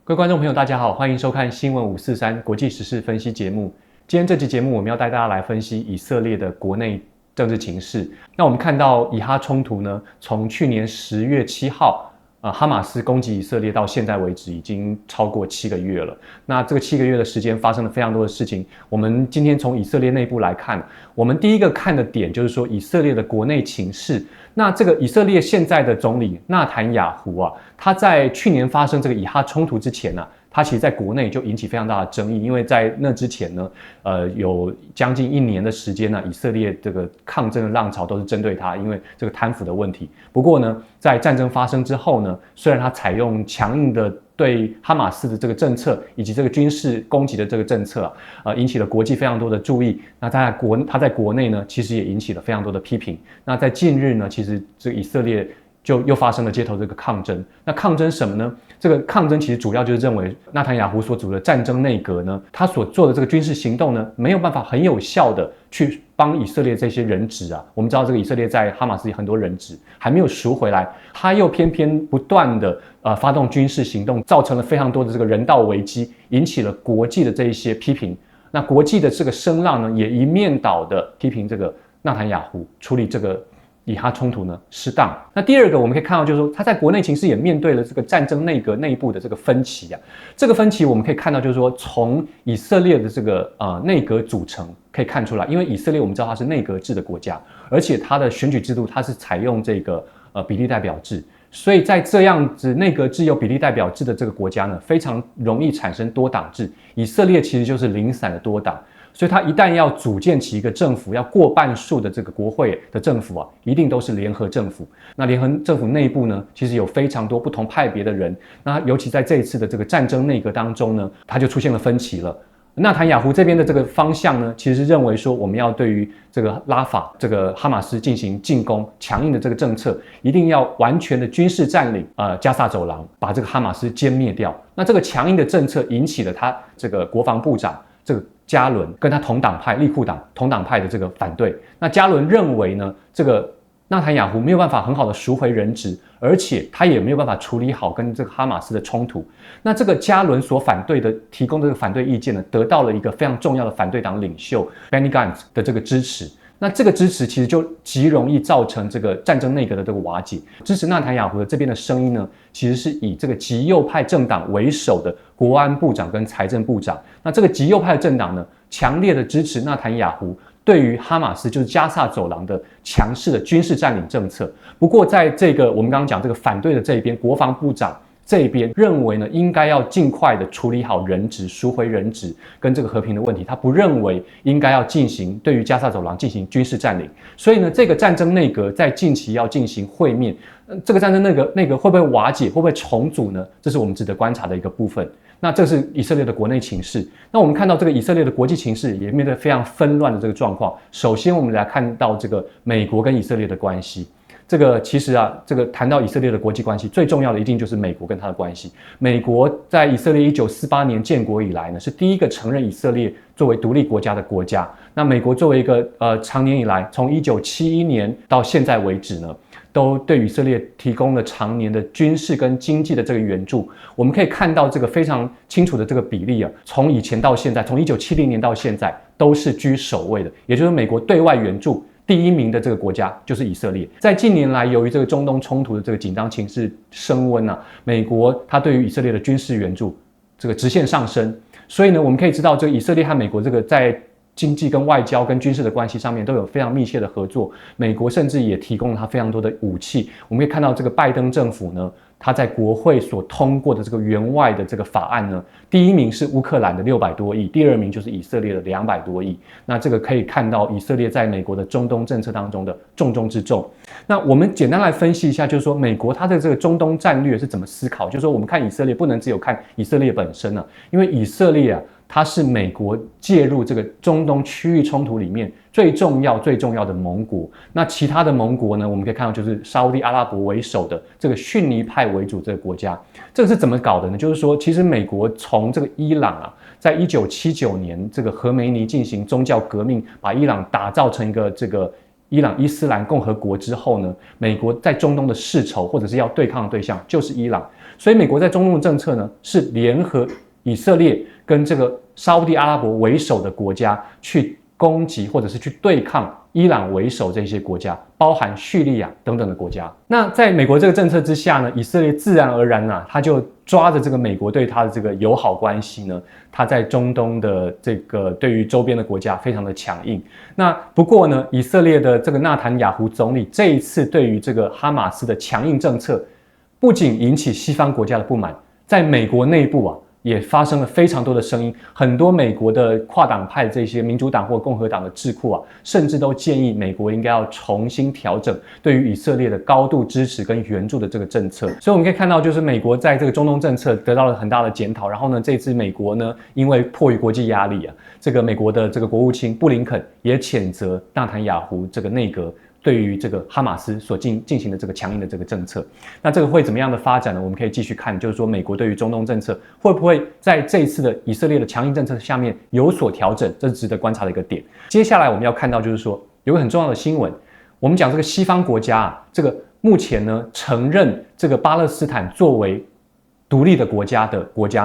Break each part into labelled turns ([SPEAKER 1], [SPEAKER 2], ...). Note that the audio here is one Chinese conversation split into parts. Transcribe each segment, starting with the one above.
[SPEAKER 1] 各位观众朋友，大家好，欢迎收看新闻543国际时事分析节目。今天这期节目，我们要带大家来分析以色列的国内政治情势。那我们看到以哈冲突呢，从去年10月7号，哈马斯攻击以色列到现在为止，已经超过7个月了。那这个7个月的时间发生了非常多的事情。我们今天从以色列内部来看，我们第一个看的点就是说以色列的国内情势。那这个以色列现在的总理纳坦雅胡啊，他在去年发生这个以哈冲突之前呢，他其实在国内就引起非常大的争议，因为在那之前呢，有将近1年的时间呢，以色列这个抗争的浪潮都是针对他，因为这个贪腐的问题。不过呢，在战争发生之后呢，虽然他采用强硬的对哈马斯的这个政策以及这个军事攻击的这个政策引起了国际非常多的注意。那他在国内呢，其实也引起了非常多的批评。那在近日呢，其实这个以色列就又发生了街头这个抗争。那抗争什么呢？这个抗争其实主要就是认为纳坦雅胡所组的战争内阁呢，他所做的这个军事行动呢，没有办法很有效的去帮以色列这些人质啊。我们知道这个以色列在哈马斯有很多人质还没有赎回来，他又偏偏不断的发动军事行动，造成了非常多的这个人道危机，引起了国际的这一些批评。那国际的这个声浪呢，也一面倒的批评这个纳坦雅胡处理这个以哈冲突呢失当。那第二个我们可以看到，就是说他在国内情势也面对了这个战争内阁内部的这个分歧啊。这个分歧我们可以看到，就是说从以色列的这个内阁组成可以看出来，因为以色列我们知道它是内阁制的国家，而且它的选举制度它是采用这个比例代表制。所以在这样子内阁制有比例代表制的这个国家呢，非常容易产生多党制。以色列其实就是零散的多党，所以它一旦要组建起一个政府，要过半数的这个国会的政府啊，一定都是联合政府。那联合政府内部呢，其实有非常多不同派别的人。那尤其在这一次的这个战争内阁当中呢，它就出现了分歧了。纳坦雅胡这边的这个方向呢，其实是认为说我们要对于这个拉法这个哈马斯进行进攻，强硬的这个政策，一定要完全的军事占领加萨走廊，把这个哈马斯歼灭掉。那这个强硬的政策引起了他这个国防部长这个加伦跟他同党派利库党同党派的这个反对。那加伦认为呢，这个纳坦雅胡没有办法很好的赎回人质，而且他也没有办法处理好跟这个哈马斯的冲突。那这个加伦所反对的提供的这个反对意见呢，得到了一个非常重要的反对党领袖 Benny Gantz 的这个支持。那这个支持其实就极容易造成这个战争内阁的这个瓦解。支持纳坦雅胡的这边的声音呢，其实是以这个极右派政党为首的国安部长跟财政部长。那这个极右派的政党呢，强烈的支持纳坦雅胡对于哈马斯就是加萨走廊的强势的军事占领政策。不过在这个我们刚刚讲这个反对的这一边，国防部长这一边认为呢，应该要尽快的处理好人质，赎回人质跟这个和平的问题。他不认为应该要进行对于加萨走廊进行军事占领。所以呢，这个战争内阁在近期要进行会面，这个战争内阁会不会瓦解，会不会重组呢？这是我们值得观察的一个部分。那这是以色列的国内情势。那我们看到这个以色列的国际情势也面对非常纷乱的这个状况。首先，我们来看到这个美国跟以色列的关系。这个其实啊，这个谈到以色列的国际关系，最重要的一定就是美国跟它的关系。美国在以色列1948年建国以来呢，是第一个承认以色列作为独立国家的国家。那美国作为一个长年以来，从1971年到现在为止呢，都对以色列提供了长年的军事跟经济的这个援助。我们可以看到这个非常清楚的这个比例啊，从以前到现在，从1970年到现在都是居首位的，也就是美国对外援助第1名的这个国家就是以色列。在近年来，由于这个中东冲突的这个紧张情势升温啊，美国它对于以色列的军事援助这个直线上升。所以呢，我们可以知道，这个以色列和美国这个在经济跟外交跟军事的关系上面都有非常密切的合作。美国甚至也提供了它非常多的武器。我们可以看到，这个拜登政府呢，他在国会所通过的这个援外的这个法案呢，第1名是乌克兰的600多亿，第2名就是以色列的200多亿。那这个可以看到以色列在美国的中东政策当中的重中之重。那我们简单来分析一下，就是说美国它的这个中东战略是怎么思考。就是说我们看以色列不能只有看以色列本身啊，因为以色列啊，它是美国介入这个中东区域冲突里面最重要的盟国。那其他的盟国呢，我们可以看到就是沙烏地阿拉伯为首的这个逊尼派为主这个国家。这个是怎么搞的呢？就是说其实美国从这个伊朗啊，在1979年这个何梅尼进行宗教革命，把伊朗打造成一个这个伊朗伊斯兰共和国之后呢，美国在中东的世仇或者是要对抗的对象就是伊朗，所以美国在中东的政策呢是联合以色列跟这个沙烏地阿拉伯为首的国家去攻击或者是去对抗伊朗为首这些国家，包含叙利亚等等的国家。那在美国这个政策之下呢，以色列自然而然他就抓着这个美国对他的这个友好关系呢，他在中东的这个对于周边的国家非常的强硬。那不过呢，以色列的这个纳坦雅胡总理这一次对于这个哈马斯的强硬政策，不仅引起西方国家的不满，在美国内部也发生了非常多的声音，很多美国的跨党派这些民主党或共和党的智库甚至都建议美国应该要重新调整对于以色列的高度支持跟援助的这个政策。所以我们可以看到，就是美国在这个中东政策得到了很大的检讨。然后呢，这次美国呢，因为迫于国际压力这个美国的这个国务卿布林肯也谴责纳坦雅胡这个内阁对于这个哈马斯所进行的这个强硬的这个政策。那这个会怎么样的发展呢？我们可以继续看，就是说美国对于中东政策会不会在这一次的以色列的强硬政策下面有所调整，这是值得观察的一个点。接下来我们要看到就是说有个很重要的新闻，我们讲这个西方国家这个目前呢承认这个巴勒斯坦作为独立的国家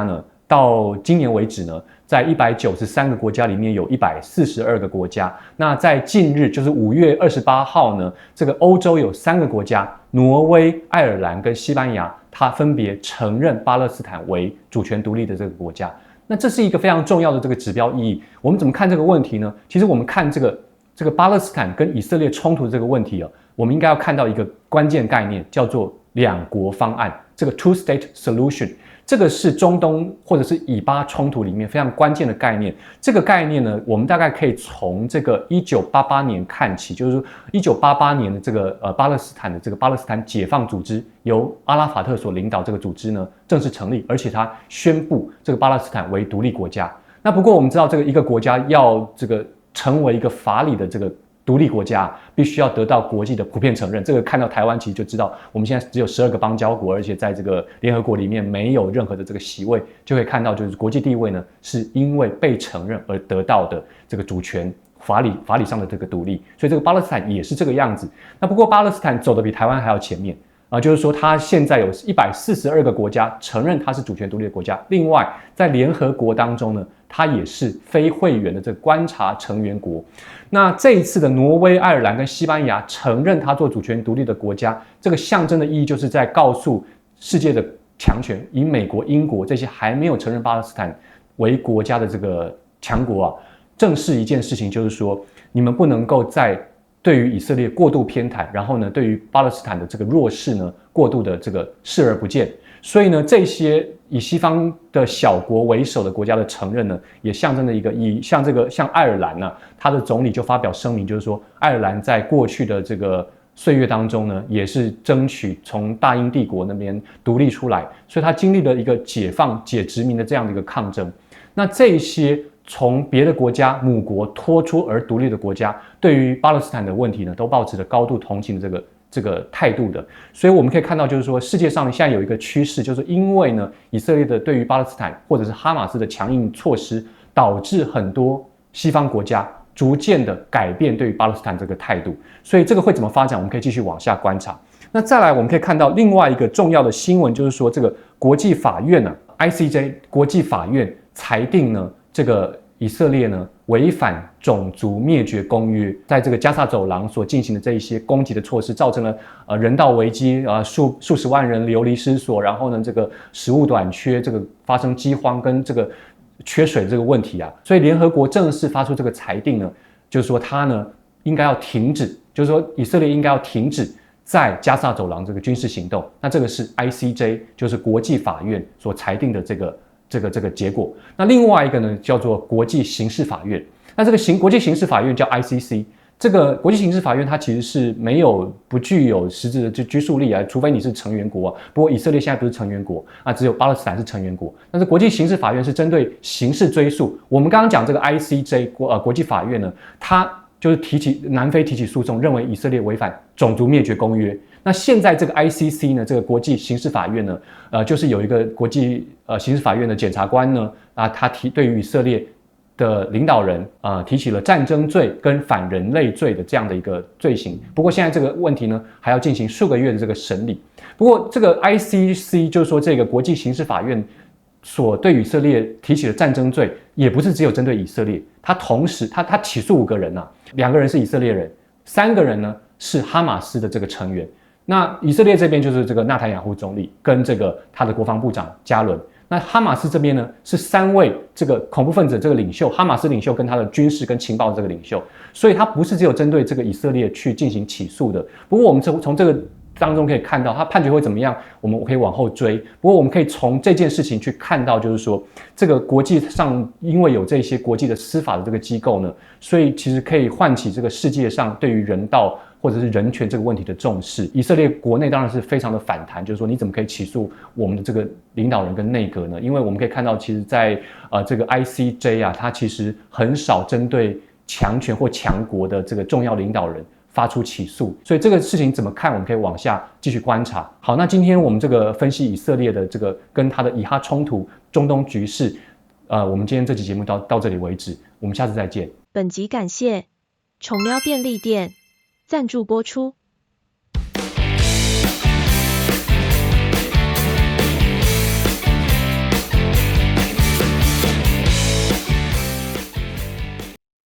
[SPEAKER 1] 呢，到今年为止呢，在193个国家里面有142个国家。那在近日，就是5月28号呢，这个欧洲有3个国家，挪威、爱尔兰跟西班牙，它分别承认巴勒斯坦为主权独立的这个国家。那这是一个非常重要的这个指标意义。我们怎么看这个问题呢？其实我们看这个巴勒斯坦跟以色列冲突的这个问题我们应该要看到一个关键概念，叫做两国方案，这个 two-state solution。这个是中东或者是以巴冲突里面非常关键的概念。这个概念呢，我们大概可以从这个1988年看起，就是说1988年的这个巴勒斯坦的这个巴勒斯坦解放组织，由阿拉法特所领导这个组织呢正式成立，而且他宣布这个巴勒斯坦为独立国家。那不过我们知道，这个一个国家要这个成为一个法理的这个独立国家，必须要得到国际的普遍承认。这个看到台湾其实就知道，我们现在只有12个邦交国，而且在这个联合国里面没有任何的这个席位，就会看到就是国际地位呢是因为被承认而得到的这个主权法理上的这个独立。所以这个巴勒斯坦也是这个样子。那不过巴勒斯坦走得比台湾还要前面就是说它现在有142个国家承认它是主权独立的国家。另外在联合国当中呢，它也是非会员的这个观察成员国。那这一次的挪威、爱尔兰跟西班牙承认它做主权独立的国家，这个象征的意义就是在告诉世界的强权，以美国、英国这些还没有承认巴勒斯坦为国家的这个强国正是一件事情，就是说你们不能够在对于以色列过度偏袒，然后呢，对于巴勒斯坦的这个弱势呢，过度的这个视而不见。所以呢，这些以西方的小国为首的国家的承认呢，也象征着一个意义。像爱尔兰他的总理就发表声明，就是说，爱尔兰在过去的这个岁月当中呢，也是争取从大英帝国那边独立出来，所以他经历了一个解放、解殖民的这样的一个抗争。那这些从别的国家母国脱出而独立的国家，对于巴勒斯坦的问题呢，都抱持着高度同情的这个态度的。所以我们可以看到，就是说世界上现在有一个趋势，就是因为呢以色列的对于巴勒斯坦或者是哈马斯的强硬措施，导致很多西方国家逐渐的改变对于巴勒斯坦这个态度。所以这个会怎么发展，我们可以继续往下观察。那再来我们可以看到另外一个重要的新闻，就是说这个国际法院ICJ 国际法院裁定呢，这个以色列呢违反种族灭绝公约，在这个加萨走廊所进行的这一些攻击的措施，造成了人道危机数十万人流离失所，然后呢这个食物短缺，这个发生饥荒跟这个缺水这个问题所以联合国正式发出这个裁定呢，就是说它呢应该要停止，就是说以色列应该要停止在加萨走廊这个军事行动。那这个是 ICJ 就是国际法院所裁定的这个结果。那另外一个呢叫做国际刑事法院。那这个国际刑事法院叫 ICC。这个国际刑事法院它其实是不具有实质的拘束力除非你是成员国不过以色列现在不是成员国只有巴勒斯坦是成员国。但是国际刑事法院是针对刑事追诉。我们刚刚讲这个 ICJ 国际法院呢，它就是南非提起诉讼，认为以色列违反种族灭绝公约。那现在这个 ICC 呢，这个国际刑事法院呢，就是有一个国际刑事法院的检察官呢，他对于以色列的领导人提起了战争罪跟反人类罪的这样的一个罪行。不过现在这个问题呢，还要进行数个月的这个审理。不过这个 ICC 就是说这个国际刑事法院所对以色列提起的战争罪，也不是只有针对以色列，他同时他起诉5个人啊，2个人是以色列人，3个人呢是哈马斯的这个成员。那以色列这边就是这个纳坦雅胡总理跟这个他的国防部长加伦。那哈马斯这边呢是3位这个恐怖分子这个领袖，哈马斯领袖跟他的军事跟情报这个领袖，所以他不是只有针对这个以色列去进行起诉的。不过我们从这个当中可以看到，他判决会怎么样，我们可以往后追。不过我们可以从这件事情去看到，就是说这个国际上因为有这些国际的司法的这个机构呢，所以其实可以唤起这个世界上对于人道或者是人权这个问题的重视。以色列国内当然是非常的反弹，就是说你怎么可以起诉我们的这个领导人跟内阁呢？因为我们可以看到，其实在这个 ICJ 啊，它其实很少针对强权或强国的这个重要领导人发出起诉，所以这个事情怎么看，我们可以往下继续观察。好，那今天我们这个分析以色列的这个跟他的以哈冲突、中东局势，我们今天这期节目到这里为止，我们下次再见。
[SPEAKER 2] 本集感谢宠喵便利店赞助播出。